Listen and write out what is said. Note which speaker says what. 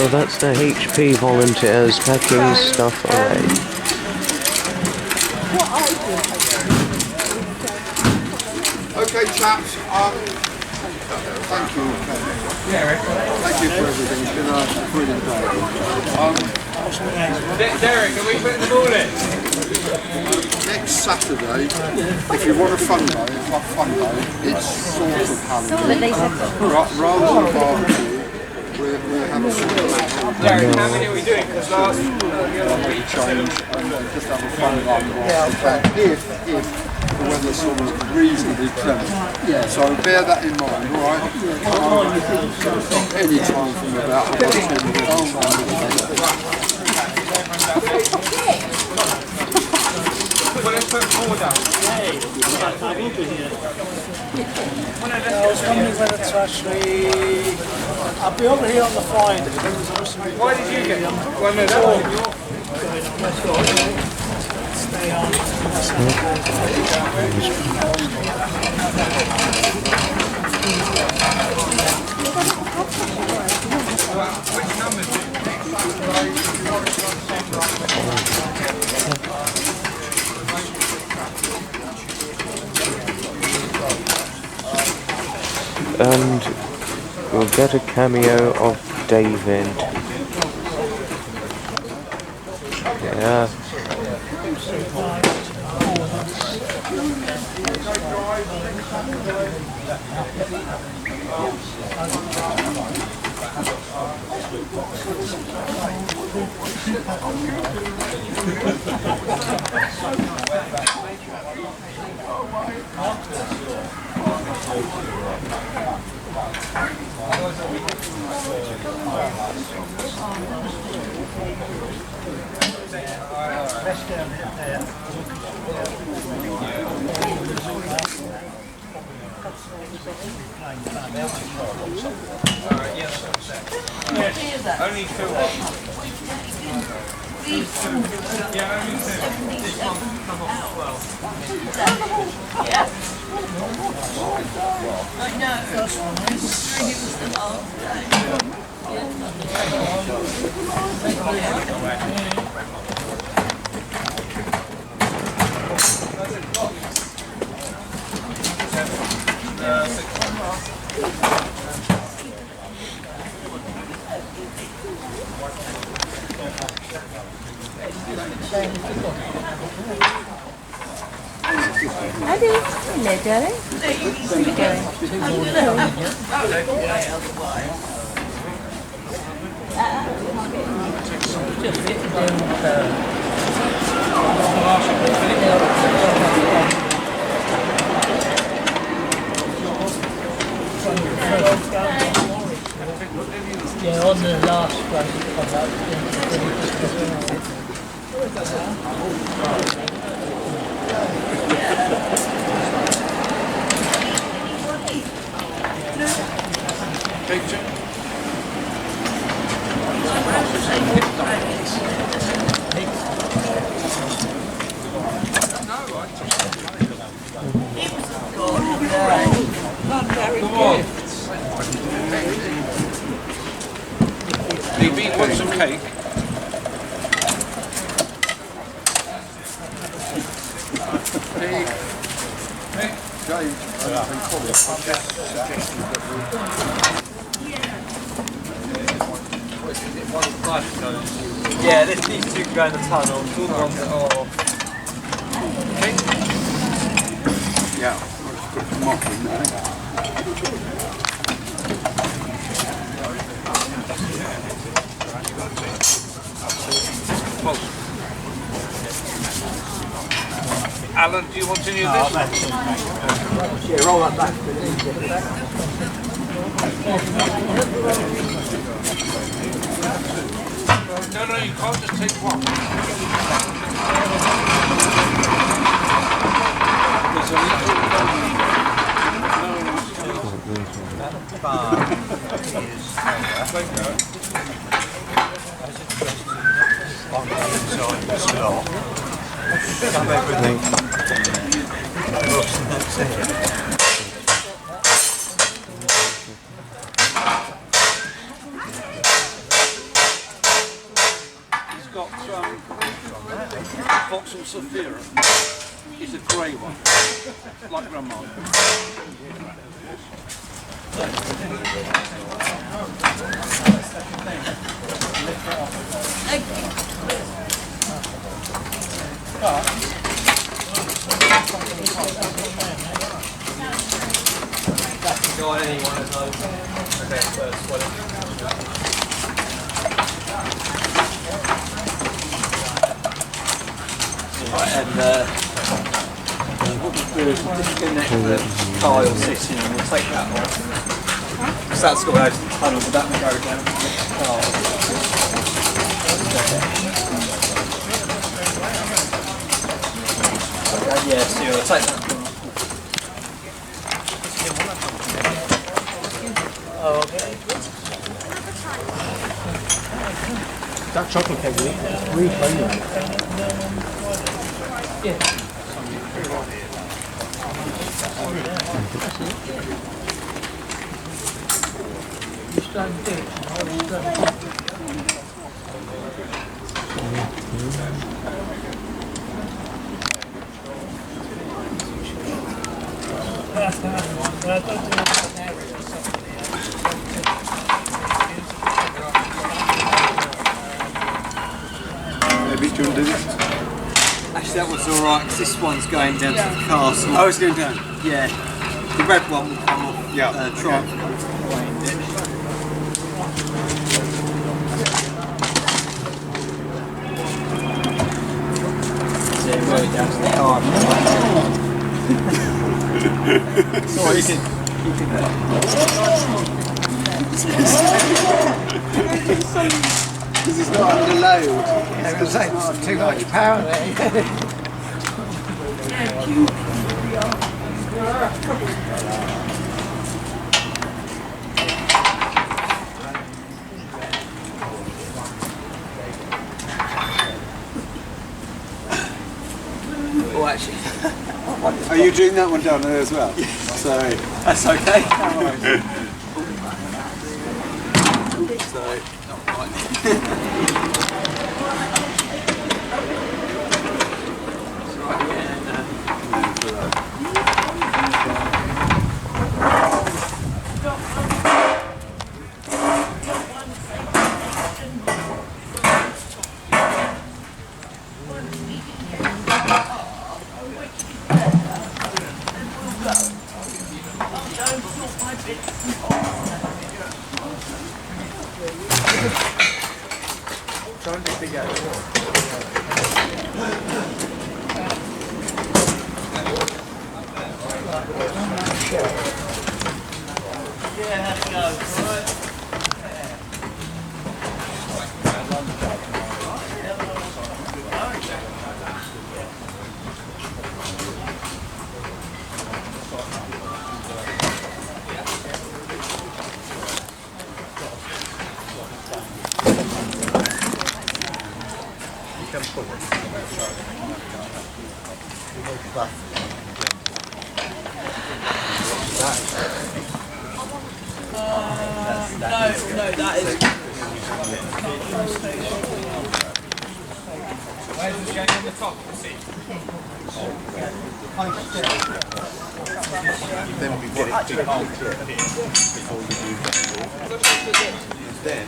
Speaker 1: So that's the HP volunteers packing stuff away.
Speaker 2: Okay, chaps. Thank you. Thank you for everything. It's been a brilliant day.
Speaker 3: Derek, are we putting the ball in?
Speaker 2: Next Saturday, if you want a fun day, it's sort of Halloween. Rather than barbecue, we'll have a sort of
Speaker 3: Derek, how many are we doing? Because last
Speaker 2: change and just have a fun run. If the weather's sort of reasonably clement. Yeah. So bear that in mind, alright? Any time from about 10
Speaker 3: let's put four down.
Speaker 4: I was wondering whether to actually... I'll be over here on the Friday.
Speaker 3: Why did you get them? Well, no, that wasn't your...
Speaker 4: Stay on.
Speaker 3: Which numbers?
Speaker 1: And we'll get a cameo of David. Yeah.
Speaker 3: Only two. Yeah, only two. This one come off as well.
Speaker 5: I know. It was the last
Speaker 6: Hello, darling. Where are you going?
Speaker 4: Yeah, on the last one.
Speaker 3: DB wants some cake.
Speaker 2: James and Colin suggested that
Speaker 7: Yeah, these two can go in the tunnel. All the ones that are...
Speaker 2: yeah, let's put mock in there.
Speaker 3: Alan, do you want any of this?
Speaker 7: Yeah, roll that back.
Speaker 3: No, you can't just take one. There's a little
Speaker 2: Sophia is a grey one, like Grandma.
Speaker 7: Go on any one of those. Okay, first one. Right, and what we'll do is we'll disconnect the tile sitting and we'll take that off. Because that's got to go to the tunnel, but that will go down to the tile. Okay, yeah, so you'll take that.
Speaker 4: That chocolate cake is really funny.
Speaker 2: Maybe do this.
Speaker 7: Actually, that was alright, because this one's going down to the castle.
Speaker 2: Oh, it's going down.
Speaker 7: Yeah. The red one will come off.
Speaker 2: Yeah.
Speaker 7: Try. So go down to the car. Sorry, you
Speaker 2: Because it's not underlaid.
Speaker 4: I was saying, it's too much power there.
Speaker 7: Oh, actually.
Speaker 2: Are you doing that one down there as well? Sorry.
Speaker 7: That's okay. Sorry, not quite. No, that is.
Speaker 3: Where's the shade on the top? See?
Speaker 2: Then we get it before you do that. Then